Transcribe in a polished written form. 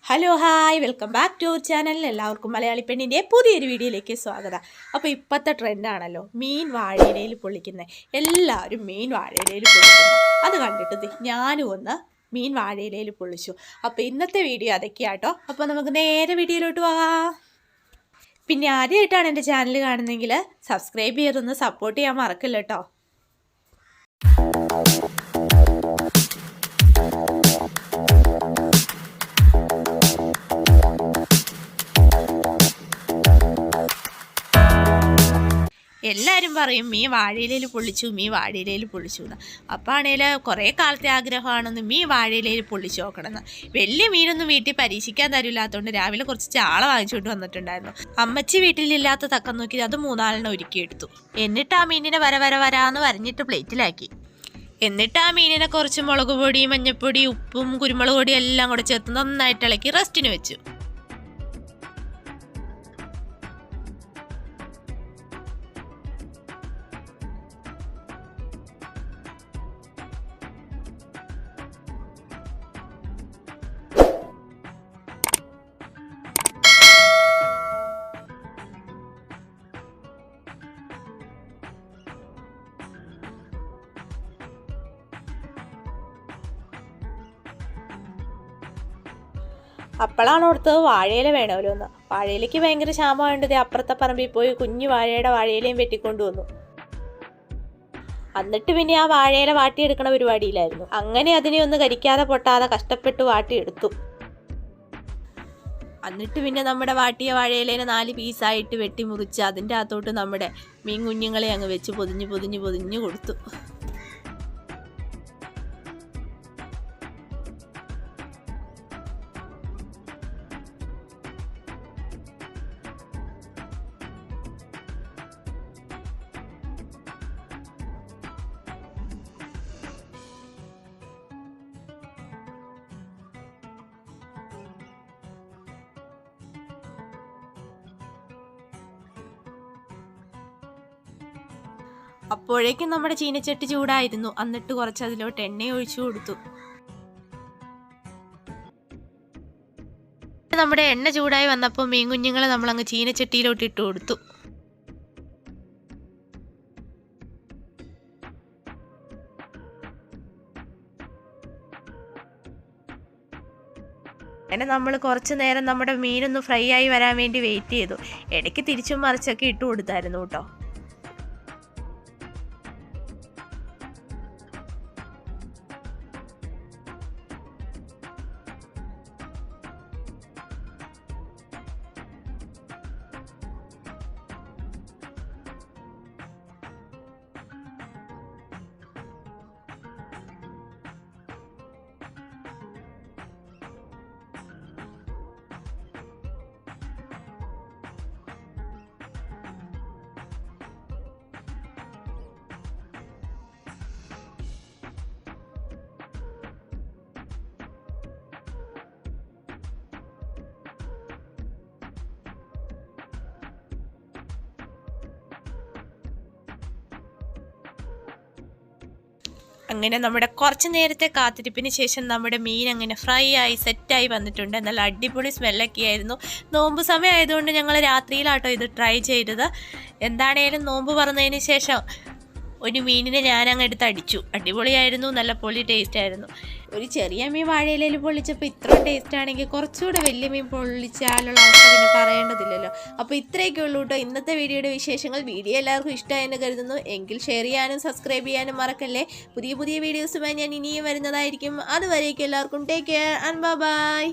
Hello hi welcome back to our channel. എല്ലാവർക്കും മലയാളി പെണ്ണിൻ്റെ പുതിയൊരു വീഡിയോയിലേക്ക് സ്വാഗതം. അപ്പോൾ ഇപ്പോഴത്തെ ട്രെൻഡാണല്ലോ മീൻ വാഴയിലയിൽ പൊള്ളിക്കുന്നത്. എല്ലാവരും മീൻ വാഴയിലയിൽ പൊള്ളിക്കുന്നു. അത് കണ്ടിട്ട് ഞാനും ഒന്ന് മീൻ വാഴയിലയിൽ പൊള്ളിച്ചു. അപ്പോൾ ഇന്നത്തെ വീഡിയോ അതൊക്കെയാട്ടോ. അപ്പോൾ നമുക്ക് നേരെ വീഡിയോയിലോട്ട് പോകാം. പിന്നെ ആദ്യമായിട്ടാണ് എൻ്റെ ചാനൽ കാണുന്നതെങ്കിൽ സബ്സ്ക്രൈബ് ചെയ്തൊന്ന് സപ്പോർട്ട് ചെയ്യാൻ മറക്കില്ല കേട്ടോ. എല്ലാവരും പറയും മീൻ വാഴയിലയിൽ പൊള്ളിച്ചു എന്ന്. അപ്പോൾ ആണെങ്കിൽ കുറേ കാലത്തെ ആഗ്രഹമാണെന്ന് മീൻ വാഴയിലയിൽ പൊള്ളിച്ചു നോക്കണമെന്ന്. വലിയ മീനൊന്നും വീട്ടിൽ പരീക്ഷിക്കാൻ തരില്ലാത്തതുകൊണ്ട് രാവിലെ കുറച്ച് ചാള വാങ്ങിച്ചുകൊണ്ട് വന്നിട്ടുണ്ടായിരുന്നു. അമ്മച്ചി വീട്ടിലില്ലാത്ത തക്കം നോക്കി അത് 3-4 ഒരുക്കിയെടുത്തു. എന്നിട്ട് ആ മീനിനെ വരാന്ന് വരഞ്ഞിട്ട് പ്ലേറ്റിലാക്കി. എന്നിട്ട് ആ മീനിനെ കുറച്ച് മുളക് പൊടി, മഞ്ഞൾപ്പൊടി, ഉപ്പും കുരുമുളക് പൊടിയും എല്ലാം കൂടെ ചേർത്ത് നന്നായിട്ട് ഇളക്കി റെസ്റ്റിന് വെച്ചു. അപ്പോഴാണ് ഓർത്തത് വാഴയില വേണമല്ലോ എന്ന്. വാഴയിലേക്ക് ഭയങ്കര ക്ഷാമമായത് അപ്പുറത്തെ പറമ്പിൽ പോയി കുഞ്ഞു വാഴയുടെ വാഴയിലയും വെട്ടിക്കൊണ്ടു വന്നു. എന്നിട്ട് പിന്നെ ആ വാഴയില വാട്ടിയെടുക്കണ പരിപാടിയിലായിരുന്നു. അങ്ങനെ അതിനെ ഒന്ന് കരിക്കാതെ പൊട്ടാതെ കഷ്ടപ്പെട്ട് വാട്ടിയെടുത്തു. എന്നിട്ട് പിന്നെ നമ്മുടെ വാട്ടിയ വാഴയിലേനെ 4 പീസായിട്ട് വെട്ടി മുറിച്ച് അതിൻ്റെ അകത്തോട്ട് നമ്മുടെ മീൻ കുഞ്ഞുങ്ങളെ അങ്ങ് വെച്ച് പൊതിഞ്ഞ് കൊടുത്തു. അപ്പോഴേക്കും നമ്മുടെ ചീനച്ചട്ടി ചൂടായിരുന്നു. എന്നിട്ട് കുറച്ച് അതിലോട്ട് എണ്ണ ഒഴിച്ചു കൊടുത്തു. നമ്മുടെ എണ്ണ ചൂടായി വന്നപ്പോൾ മീൻ കുഞ്ഞുങ്ങളെ നമ്മളങ്ങ് ചീനച്ചട്ടിയിലോട്ട് ഇട്ട് കൊടുത്തു. അങ്ങനെ നമ്മൾ കുറച്ച് നേരം നമ്മുടെ മീനൊന്ന് ഫ്രൈ ആയി വരാൻ വേണ്ടി വെയിറ്റ് ചെയ്തു. ഇടയ്ക്ക് തിരിച്ചും മറിച്ചൊക്കെ ഇട്ട് കൊടുത്തായിരുന്നു കേട്ടോ. അങ്ങനെ നമ്മുടെ കുറച്ച് നേരത്തെ കാത്തിരിപ്പിന് ശേഷം നമ്മുടെ മീൻ അങ്ങനെ ഫ്രൈ ആയി സെറ്റായി വന്നിട്ടുണ്ട്. നല്ല അടിപൊളി സ്മെല്ലൊക്കെ ആയിരുന്നു. നോമ്പ് സമയം ആയതുകൊണ്ട് ഞങ്ങൾ രാത്രിയിലാട്ടോ ഇത് ട്രൈ ചെയ്തത്. എന്താണേലും നോമ്പ് പറഞ്ഞതിന് ശേഷം ഒരു മീനിനെ ഞാനങ്ങ് എടുത്ത് അടിച്ചു. അടിപൊളിയായിരുന്നു, നല്ല പൊളി ടേസ്റ്റ് ആയിരുന്നു. ഒരു ചെറിയ മീൻ വാഴയിലയിൽ പൊള്ളിച്ചപ്പോൾ ഇത്രയും ടേസ്റ്റ് ആണെങ്കിൽ കുറച്ചുകൂടെ വലിയ മീൻ പൊള്ളിച്ചാലുള്ള അവസ്ഥ പിന്നെ പറയേണ്ടതില്ലല്ലോ. അപ്പോൾ ഇത്രയൊക്കെ ഉള്ളൂ കേട്ടോ ഇന്നത്തെ വീഡിയോയുടെ വിശേഷങ്ങൾ. വീഡിയോ എല്ലാവർക്കും ഇഷ്ടമായെന്ന് കരുതുന്നു. എങ്കിൽ ഷെയർ ചെയ്യാനും സബ്സ്ക്രൈബ് ചെയ്യാനും മറക്കല്ലേ. പുതിയ വീഡിയോസുമായി ഞാൻ ഇനിയും വരുന്നതായിരിക്കും. അതുവരേക്കും എല്ലാവർക്കും ടേക്ക് കെയർ ആൻഡ് ബൈ.